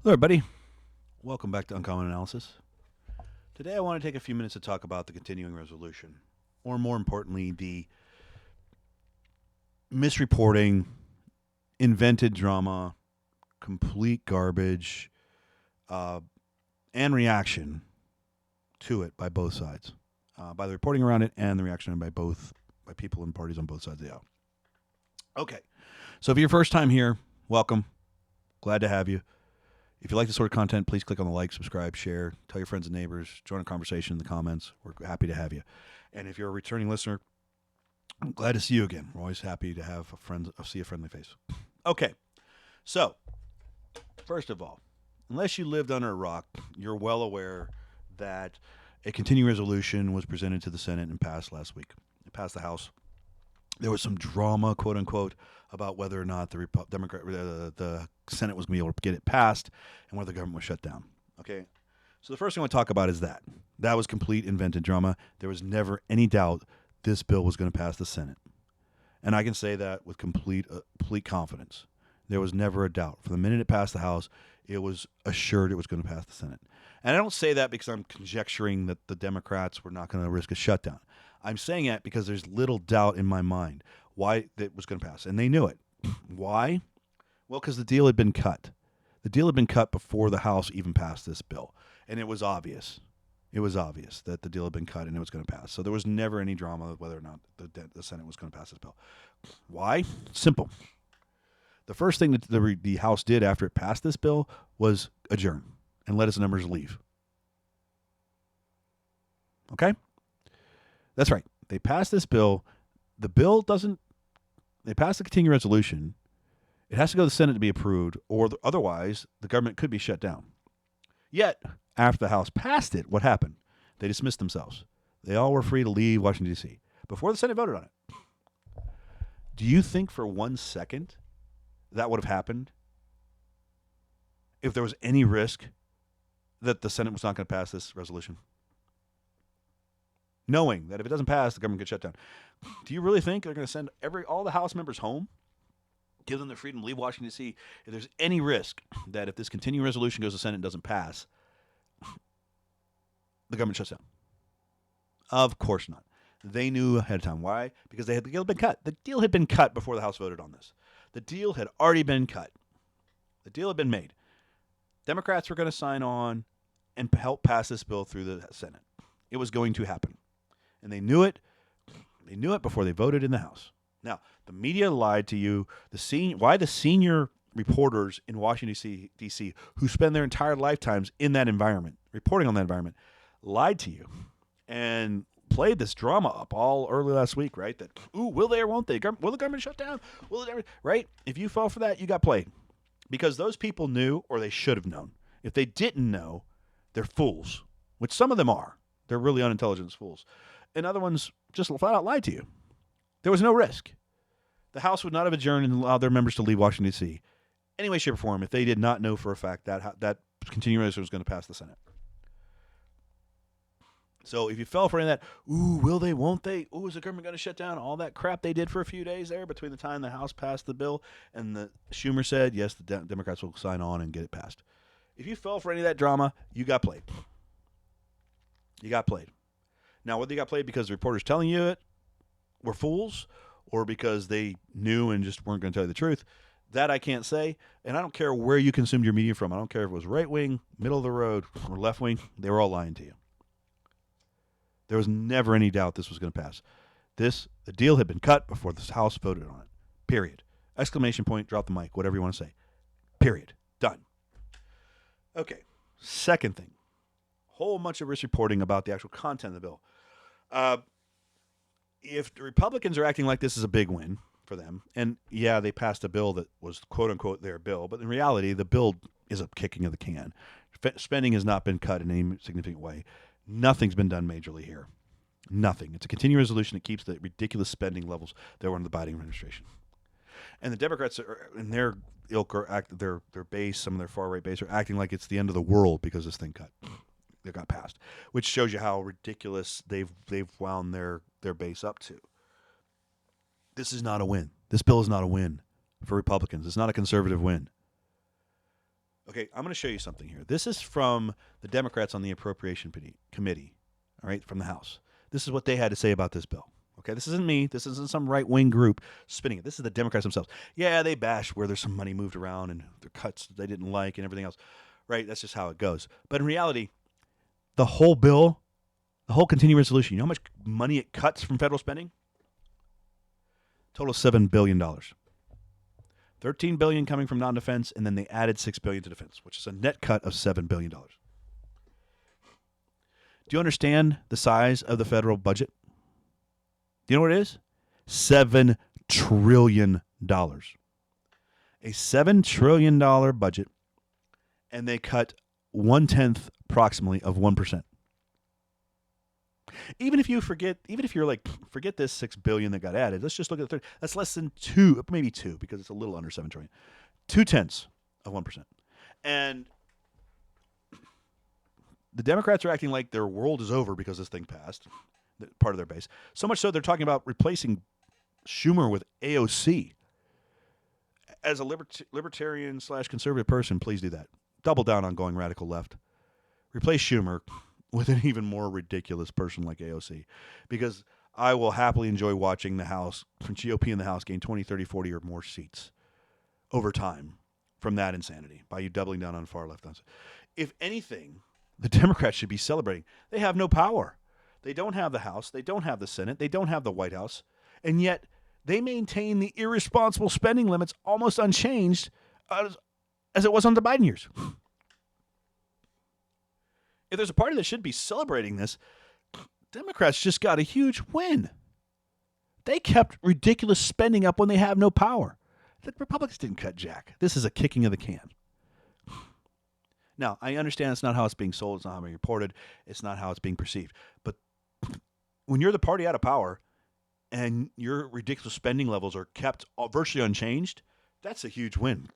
Hello, everybody. Welcome back to Uncommon Analysis. Today, I want to take a few minutes to talk about the continuing resolution, or more importantly, the misreporting, invented drama, complete garbage, uh, and reaction to it by both sides, by the reporting around it and the reaction by people and parties on both sides of the aisle. Okay, so if you're your first time here, welcome. Glad to have you. If you like this sort of content, please click on the like, subscribe, share, tell your friends and neighbors, join a conversation in the comments. We're happy to have you. And if you're a returning listener, I'm glad to see you again. We're always happy to have see a friendly face. Okay, so first of all, unless you lived under a rock, you're well aware that a continuing resolution was presented to the Senate and passed last week. It passed the House. There was some drama, quote unquote, about whether or not the Senate was going to be able to get it passed and whether the government was shut down. Okay, so the first thing I want to talk about is that was complete invented drama. There was never any doubt this bill was going to pass the Senate, and I can say that with complete confidence. There was never a doubt. From the minute it passed the House, it was assured it was going to pass the Senate. And I don't say that because I'm conjecturing that the Democrats were not going to risk a shutdown. I'm saying that because there's little doubt in my mind why it was going to pass. And they knew it. Why? Well, because the deal had been cut. The deal had been cut before the House even passed this bill. And it was obvious. It was obvious that the deal had been cut and it was going to pass. So there was never any drama whether or not the Senate was going to pass this bill. Why? Simple. The first thing that the House did after it passed this bill was adjourn and let its members leave. Okay? That's right. They passed this bill. The bill doesn't. They passed the continuing resolution. It has to go to the Senate to be approved, or otherwise the government could be shut down. Yet, after the House passed it, what happened? They dismissed themselves. They all were free to leave Washington, D.C. before the Senate voted on it. Do you think for 1 second that would have happened if there was any risk that the Senate was not going to pass this resolution? Knowing that if it doesn't pass, the government gets shut down. Do you really think they're going to send all the House members home, give them the freedom to leave Washington, D.C., if there's any risk that if this continuing resolution goes to the Senate and doesn't pass, the government shuts down? Of course not. They knew ahead of time. Why? Because the deal had been cut. The deal had been cut before the House voted on this. The deal had already been cut. The deal had been made. Democrats were going to sign on and help pass this bill through the Senate. It was going to happen. And they knew it. They knew it before they voted in the House. Now, the media lied to you. Why the senior reporters in Washington, D.C., who spend their entire lifetimes in that environment, reporting on that environment, lied to you and played this drama up all early last week, right? That, will they or won't they? Will the government shut down? Will it ever? Right? If you fell for that, you got played. Because those people knew, or they should have known. If they didn't know, they're fools, which some of them are. They're really unintelligent fools. And other ones just flat out lied to you. There was no risk. The House would not have adjourned and allowed their members to leave Washington, D.C. any way, shape, or form if they did not know for a fact that continuing resolution was going to pass the Senate. So if you fell for any of that, will they, won't they? Is the government going to shut down? All that crap they did for a few days there between the time the House passed the bill and the Schumer said, yes, the Democrats will sign on and get it passed. If you fell for any of that drama, you got played. You got played. Now, whether you got played because the reporters telling you it were fools or because they knew and just weren't going to tell you the truth, that I can't say. And I don't care where you consumed your media from. I don't care if it was right wing, middle of the road, or left wing. They were all lying to you. There was never any doubt this was going to pass. The deal had been cut before this House voted on it. Period. Exclamation point, drop the mic, whatever you want to say. Period. Done. Okay. Second thing. Whole bunch of risk reporting about the actual content of the bill. If the Republicans are acting like this is a big win for them, and yeah, they passed a bill that was quote unquote their bill, but in reality, the bill is a kicking of the can. Spending has not been cut in any significant way. Nothing's been done majorly here. Nothing. It's a continuing resolution that keeps the ridiculous spending levels that were under the Biden administration. And the Democrats are, in their ilk, their base, some of their far right base, are acting like it's the end of the world because this thing got passed, which shows you how ridiculous they've wound their base up to. This is not a win. This bill is not a win for Republicans. It's not a conservative win. Okay, I'm going to show you something here. This is from the Democrats on the Appropriation Committee, all right, from the House. This is what they had to say about this bill. Okay, this isn't me. This isn't some right wing group spinning it. This is the Democrats themselves. Yeah, they bash where there's some money moved around and their cuts they didn't like and everything else. Right? That's just how it goes. But in reality, the whole bill, the whole continuing resolution, you know how much money it cuts from federal spending? Total $7 billion. $13 billion coming from non-defense, and then they added $6 billion to defense, which is a net cut of $7 billion. Do you understand the size of the federal budget? Do you know what it is? $7 trillion. A $7 trillion budget, and they cut 1/10 approximately of 1%. Even if you're like, forget this $6 billion that got added, let's just look at the 30. That's less than 2, maybe 2, because it's a little under $7 trillion. 2/10 of 1%. And the Democrats are acting like their world is over because this thing passed, part of their base. So much so they're talking about replacing Schumer with AOC. As a libertarian / conservative person, please do that. Double down on going radical left. Replace Schumer with an even more ridiculous person like AOC, because I will happily enjoy watching the House, GOP in the House, gain 20, 30, 40 or more seats over time from that insanity by you doubling down on far left. If anything, the Democrats should be celebrating. They have no power. They don't have the House. They don't have the Senate. They don't have the White House. And yet they maintain the irresponsible spending limits almost unchanged as it was under the Biden years. If there's a party that should be celebrating this, Democrats just got a huge win. They kept ridiculous spending up when they have no power. The Republicans didn't cut jack. This is a kicking of the can. Now, I understand it's not how it's being sold. It's not how it's being reported. It's not how it's being perceived. But when you're the party out of power and your ridiculous spending levels are kept virtually unchanged, that's a huge win.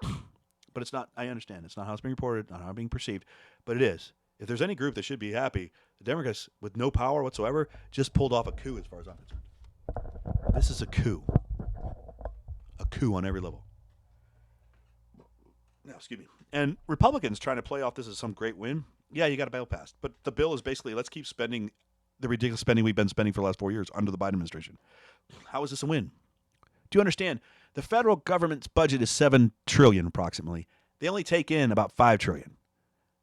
But it's not, I understand, it's not how it's being reported, not how it's being perceived, but it is. If there's any group that should be happy, the Democrats, with no power whatsoever, just pulled off a coup as far as I'm concerned. This is a coup. A coup on every level. Now, excuse me. And Republicans trying to play off this as some great win. Yeah, you got a bill passed. But the bill is basically, let's keep spending the ridiculous spending we've been spending for the last 4 years under the Biden administration. How is this a win? Do you understand? The federal government's budget is $7 trillion approximately. They only take in about $5 trillion.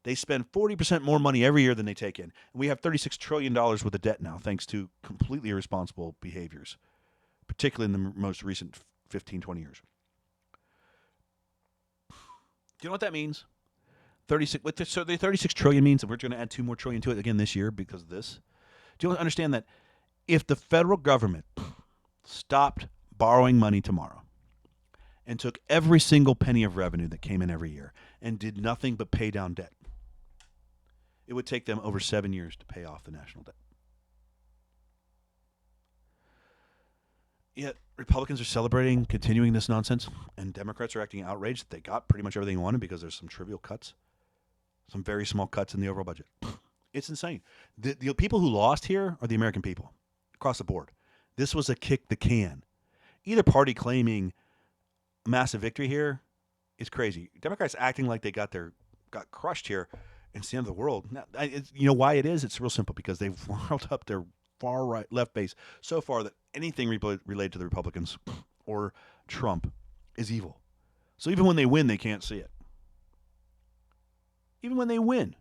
They spend 40% more money every year than they take in. And we have $36 trillion worth of debt now, thanks to completely irresponsible behaviors, particularly in the most recent 15, 20 years. Do you know what that means? So the $36 trillion means that we're going to add $2 more trillion to it again this year because of this. Do you understand that if the federal government stopped borrowing money tomorrow and took every single penny of revenue that came in every year and did nothing but pay down debt, it would take them over 7 years to pay off the national debt. Yet Republicans are celebrating, continuing this nonsense, and Democrats are acting outraged that they got pretty much everything they wanted because there's some trivial cuts, some very small cuts in the overall budget. It's insane. The people who lost here are the American people across the board. This was a kick the can. Either party claiming a massive victory here is crazy. Democrats acting like they got crushed here. It's the end of the world. Now, you know why it is? It's real simple, because they've riled up their far right left base so far that anything related to the Republicans or Trump is evil. So even when they win, they can't see it. Even when they win,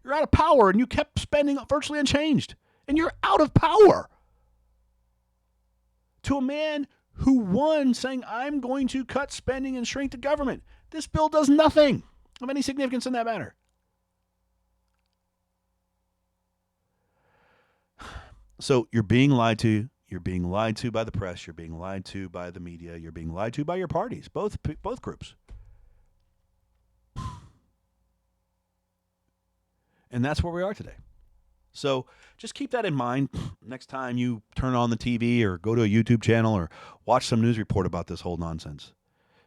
you're out of power and you kept spending virtually unchanged, and you're out of power. To a man who won saying, I'm going to cut spending and shrink the government. This bill does nothing of any significance in that matter. So you're being lied to. You're being lied to by the press. You're being lied to by the media. You're being lied to by your parties, both groups. And that's where we are today. So just keep that in mind next time you turn on the TV or go to a YouTube channel or watch some news report about this whole nonsense.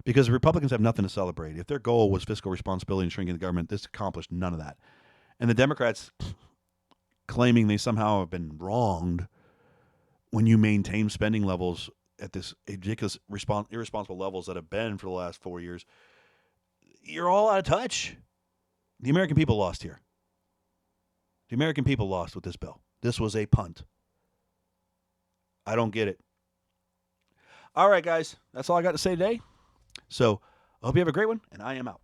Because the Republicans have nothing to celebrate. If their goal was fiscal responsibility and shrinking the government, this accomplished none of that. And the Democrats claiming they somehow have been wronged when you maintain spending levels at this ridiculous, irresponsible levels that have been for the last 4 years. you're all out of touch. The American people lost here. The American people lost with this bill. This was a punt. I don't get it. All right, guys. That's all I got to say today. So I hope you have a great one, and I am out.